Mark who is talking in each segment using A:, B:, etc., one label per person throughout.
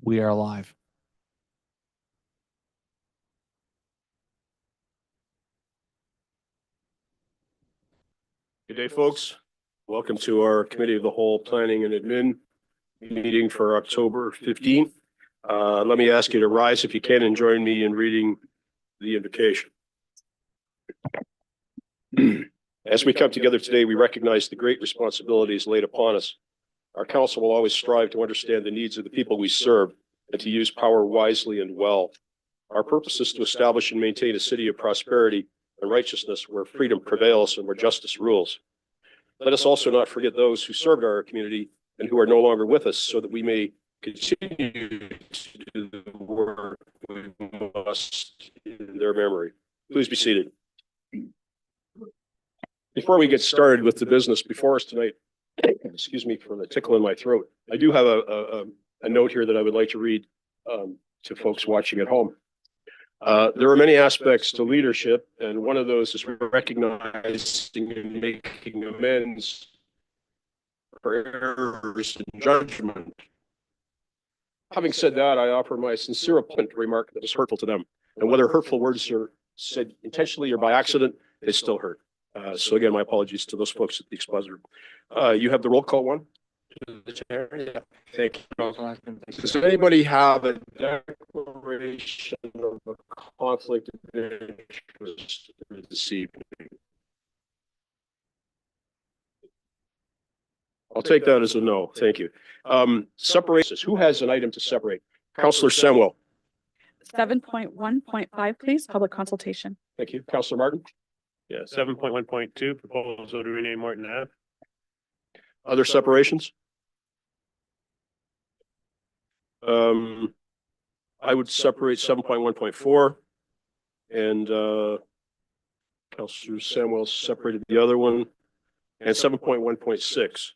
A: We are live.
B: Good day, folks. Welcome to our Committee of the Whole Planning and Admin meeting for October 15th. Let me ask you to rise if you can and join me in reading the invocation. As we come together today, we recognize the great responsibilities laid upon us. Our council will always strive to understand the needs of the people we serve and to use power wisely and well. Our purpose is to establish and maintain a city of prosperity and righteousness where freedom prevails and where justice rules. Let us also not forget those who served our community and who are no longer with us, so that we may continue to do the work we must in their memory. Please be seated. Before we get started with the business before us tonight, excuse me for the tickle in my throat, I do have a note here that I would like to read to folks watching at home. There are many aspects to leadership, and one of those is recognizing and making amends for errors in judgment. Having said that, I offer my sincere apology to remark that is hurtful to them, and whether hurtful words are said intentionally or by accident, they still hurt. So again, my apologies to those folks at the expositor. You have the roll call one? The chair, yeah. Thank you. Does anybody have a declaration of a conflict of interest this evening? I'll take that as a no. Thank you. Separations. Who has an item to separate? Councillor Samuel.
C: 7.1.5, please, public consultation.
B: Thank you. Councillor Martin.
D: Yeah, 7.1.2, proposal to rename Morton Ave.
B: Other separations? I would separate 7.1.4 and Councillor Samuel separated the other one, and 7.1.6.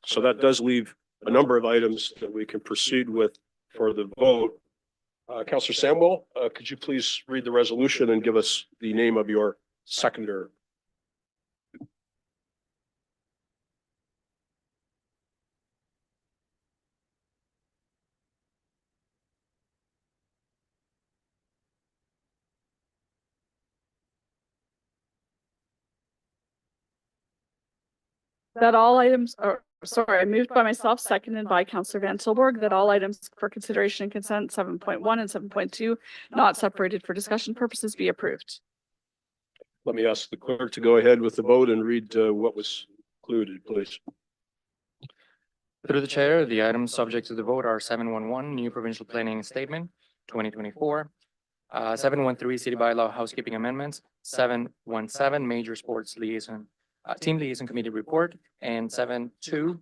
B: So that does leave a number of items that we can proceed with for the vote. Councillor Samuel, could you please read the resolution and give us the name of your seconder?
C: That all items are, sorry, I moved by myself, seconded by Councillor Van Tilburg, that all items for consideration and consent 7.1 and 7.2, not separated for discussion purposes, be approved.
B: Let me ask the clerk to go ahead with the vote and read what was included, please.
E: Through the chair, the items subject to the vote are 7.11, new provincial planning statement, 2024. 7.13, city bylaw housekeeping amendments. 7.17, major sports liaison, team liaison committee report, and 7.2,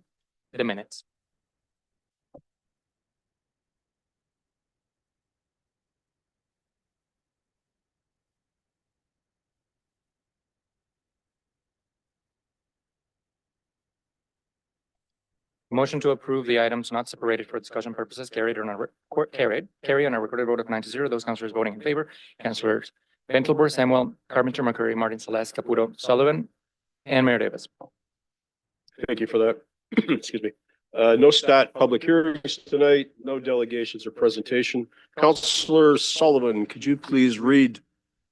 E: the minutes. Motion to approve the items not separated for discussion purposes carry on a recorded vote of 9-0. Those councillors voting in favor: Councillors Van Tilburg, Samuel, Carpenter, McCurry, Martin, Celeste, Caputo, Sullivan, and Mayor Davis.
B: Thank you for that. Excuse me. No stat public hearings tonight, no delegations or presentation. Councillor Sullivan, could you please read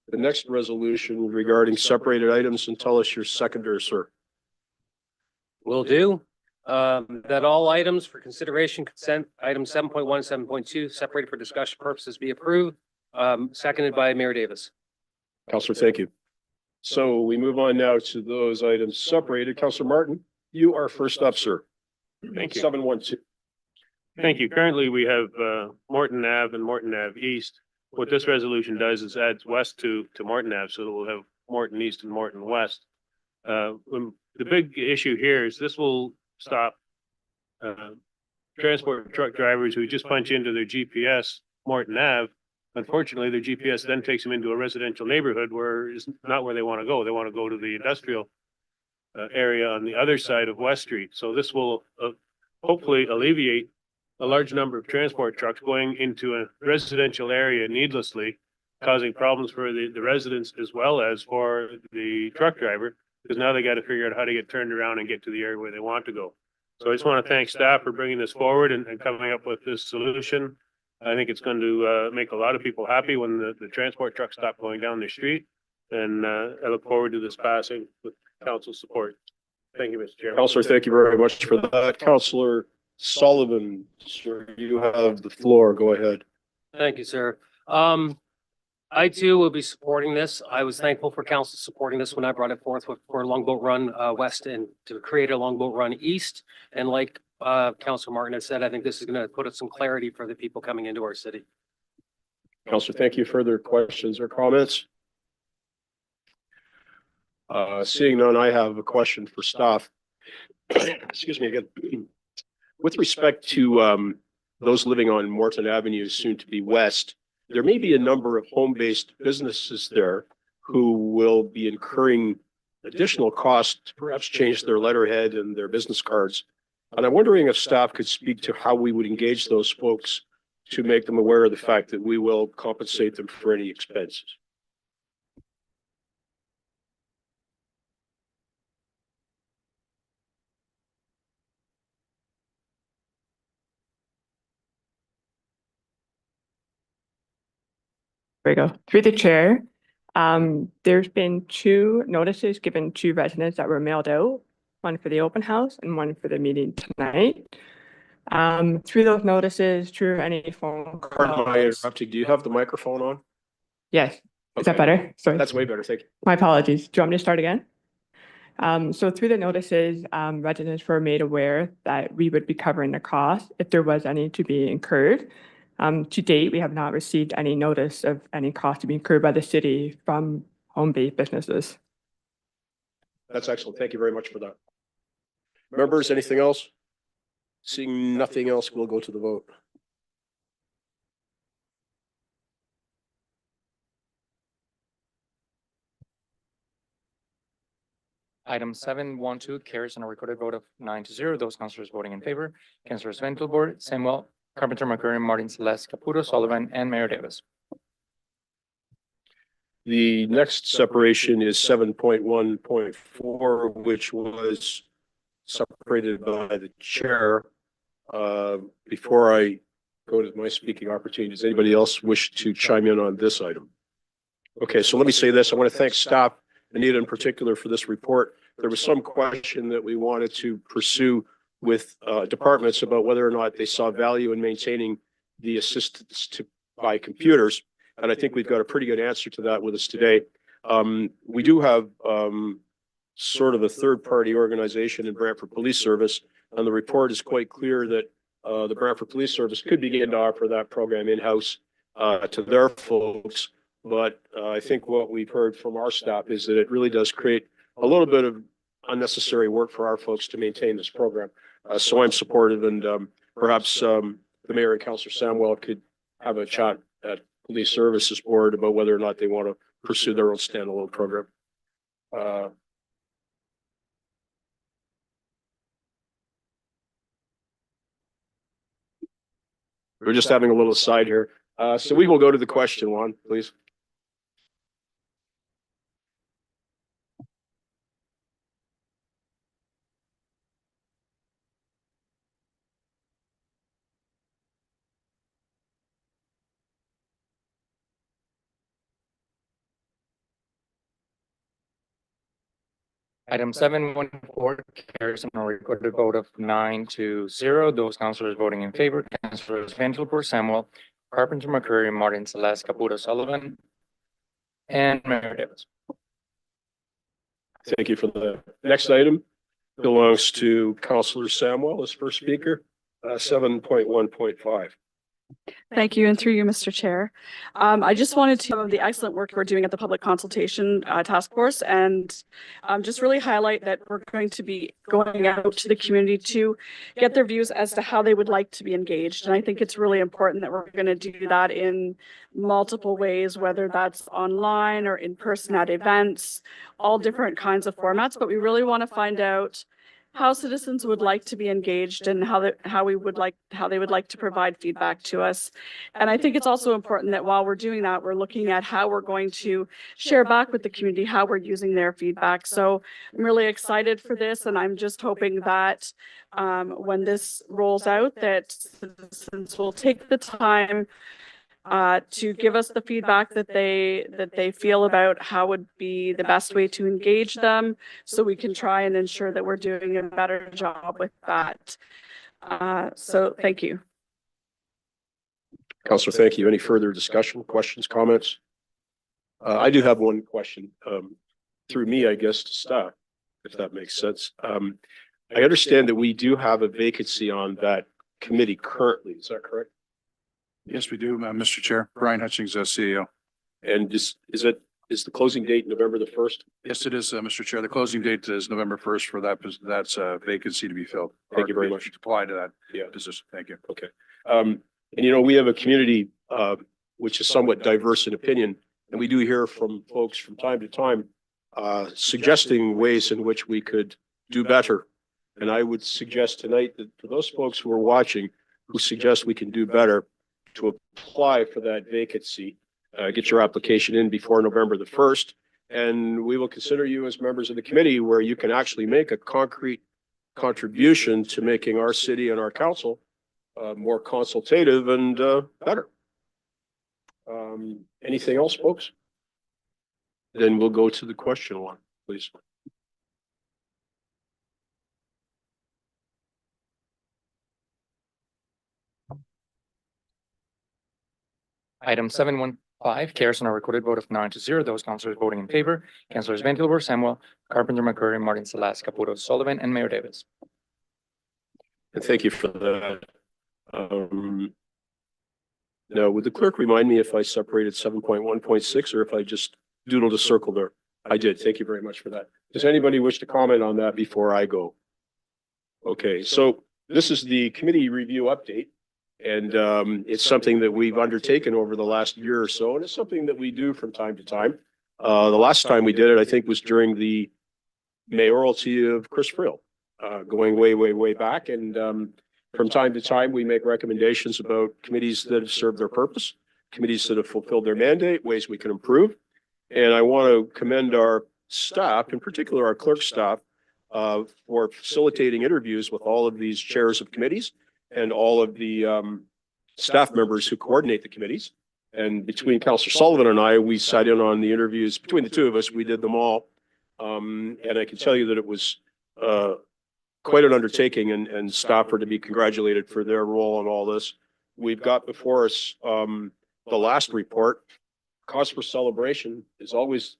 B: the next resolution regarding separated items and tell us your seconder, sir?
F: Will do. That all items for consideration consent, items 7.1, 7.2, separated for discussion purposes be approved. Seconded by Mayor Davis.
B: Councillor, thank you. So we move on now to those items separated. Councillor Martin, you are first up, sir.
D: Thank you.
B: 7.12.
D: Thank you. Currently, we have Morton Ave and Morton Ave East. What this resolution does is adds west to Morton Ave, so that we'll have Morton East and Morton West. The big issue here is this will stop transport truck drivers who just punch into their GPS Morton Ave. Unfortunately, their GPS then takes them into a residential neighborhood where it's not where they want to go. They want to go to the industrial area on the other side of West Street. So this will hopefully alleviate a large number of transport trucks going into a residential area needlessly, causing problems for the residents as well as for the truck driver, because now they got to figure out how to get turned around and get to the area where they want to go. So I just want to thank staff for bringing this forward and coming up with this solution. I think it's going to make a lot of people happy when the transport trucks stop going down the street. And I look forward to this passing with council support. Thank you, Mr. Chairman.
B: Counselor, thank you very much for that. Counselor Sullivan, sir, you have the floor. Go ahead.
F: Thank you, sir. I too will be supporting this. I was thankful for council supporting this when I brought it forth for Longboat Run West and to create a Longboat Run East. And like Councilor Martin has said, I think this is going to put some clarity for the people coming into our city.
B: Counselor, thank you. Further questions or comments? Seeing none, I have a question for staff. Excuse me again. With respect to those living on Morton Avenue, soon to be west, there may be a number of home-based businesses there who will be incurring additional costs to perhaps change their letterhead and their business cards. And I'm wondering if staff could speak to how we would engage those folks to make them aware of the fact that we will compensate them for any expenses.
A: There we go. Through the chair, there's been 2 notices given to residents that were mailed out, one for the open house and one for the meeting tonight. Through those notices, through any phone
B: Pardon my interrupting. Do you have the microphone on?
A: Yes. Is that
B: Okay.
A: better? Sorry.
B: That's way better. Thank you.
A: My apologies. Do you want me to start again? So through the notices, residents were made aware that we would be covering the cost if there was any to be incurred. To date, we have not received any notice of any cost to be incurred by the city from home-based businesses.
B: That's excellent. Thank you very much for that. Members, anything else? Seeing nothing else, we'll go to the vote.
E: Item 712 carries on a recorded vote of 9-0. Those councillors voting in favor, Councillors Ventilboard, Samuel, Carpenter, McCurry, Martin, Celeste, Caputo, Sullivan, and Mayor Davis.
B: The next separation is 7.1.4, which was separated by the chair. Before I go to my speaking opportunity, does anybody else wish to chime in on this item? Okay, so let me say this. I want to thank staff, Anita in particular, for this report. There was some question that we wanted to pursue with departments about whether or not they saw value in maintaining the assistance by computers. And I think we've got a pretty good answer to that with us today. We do have sort of a third-party organization in Brantford Police Service, and the report is quite clear that the Brantford Police Service could begin to offer that program in-house to their folks. But I think what we've heard from our staff is that it really does create a little bit of unnecessary work for our folks to maintain this program. So I'm supportive, and perhaps the mayor and Councillor Samuel could have a chat at Police Services Board about whether or not they want to pursue their own standalone program. We're just having a little aside here. So we will go to the question one, please.
E: Item 714 carries on a recorded vote of 9-0. Those councillors voting in favor, Councillors Ventilboard, Samuel, Carpenter, McCurry, Martin, Celeste, Caputo, Sullivan, and Mayor Davis.
B: Thank you for the next item. Belongs to Councillor Samuel as first speaker, 7.1.5.
C: Thank you, and through you, Mr. Chair. I just wanted to the excellent work we're doing at the Public Consultation Task Force, and just really highlight that we're going to be going out to the community to get their views as to how they would like to be engaged. And I think it's really important that we're going to do that in multiple ways, whether that's online or in person at events, all different kinds of formats. But we really want to find out how citizens would like to be engaged and how they would like to provide feedback to us. And I think it's also important that while we're doing that, we're looking at how we're going to share back with the community, how we're using their feedback. So I'm really excited for this, and I'm just hoping that when this rolls out, that citizens will take the time to give us the feedback that they feel about how would be the best way to engage them, so we can try and ensure that we're doing a better job with that. So thank you.
B: Councillor, thank you. Any further discussion, questions, comments? I do have one question, through me, I guess, to staff, if that makes sense. I understand that we do have a vacancy on that committee currently. Is that correct?
G: Yes, we do, Mr. Chair. Brian Hutchings, CEO.
B: And is the closing date November the 1st?
G: Yes, it is, Mr. Chair. The closing date is November 1st for that's a vacancy to be filled.
B: Thank you very much.
G: Apply to that
B: Yeah.
G: position. Thank you.
B: Okay. And we have a community, which is somewhat diverse in opinion, and we do hear from folks from time to time, suggesting ways in which we could do better. And I would suggest tonight that for those folks who are watching, who suggest we can do better, to apply for that vacancy, get your application in before November the 1st, and we will consider you as members of the committee where you can actually make a concrete contribution to making our city and our council more consultative and better. Anything else, folks? Then we'll go to the question one, please.
E: Item 715, carries on a recorded vote of 9-0. Those councillors voting in favor, Councillors Van Tilburg, Samuel, Carpenter, McCurry, Martin Salas, Caputo, Sullivan, and Mayor Davis.
B: And thank you for that. Now, would the clerk remind me if I separated 7.1.6 or if I just doodled a circle there? I did. Thank you very much for that. Does anybody wish to comment on that before I go? Okay, so this is the committee review update. And it's something that we've undertaken over the last year or so, and it's something that we do from time to time. The last time we did it, I think, was during the mayoralty of Chris Frill, going way, way, way back. And from time to time, we make recommendations about committees that have served their purpose, committees that have fulfilled their mandate, ways we can improve. And I want to commend our staff, in particular our clerk staff, for facilitating interviews with all of these chairs of committees and all of the staff members who coordinate the committees. And between Councillor Sullivan and I, we sat in on the interviews. Between the two of us, we did them all. And I can tell you that it was quite an undertaking, and staff are to be congratulated for their role in all this. We've got before us the last report. Cause for celebration is always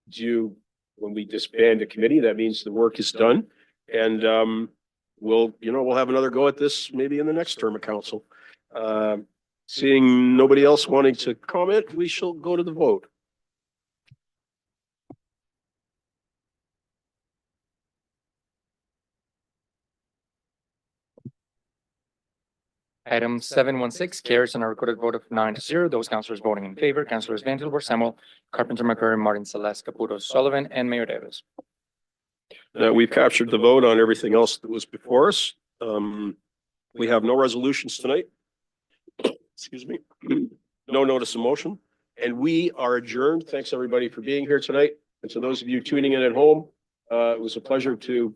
B: due when we disband a committee. That means the work is done. And we'll have another go at this maybe in the next term of council. Seeing nobody else wanting to comment, we shall go to the vote.
E: Item 716, carries on a recorded vote of 9-0. Those councillors voting in favor, Councillors Van Tilburg, Samuel, Carpenter, McCurry, Martin Salas, Caputo, Sullivan, and Mayor Davis.
B: Now, we've captured the vote on everything else that was before us. We have no resolutions tonight. Excuse me. No notice of motion. And we are adjourned. Thanks, everybody, for being here tonight. And to those of you tuning in at home, it was a pleasure to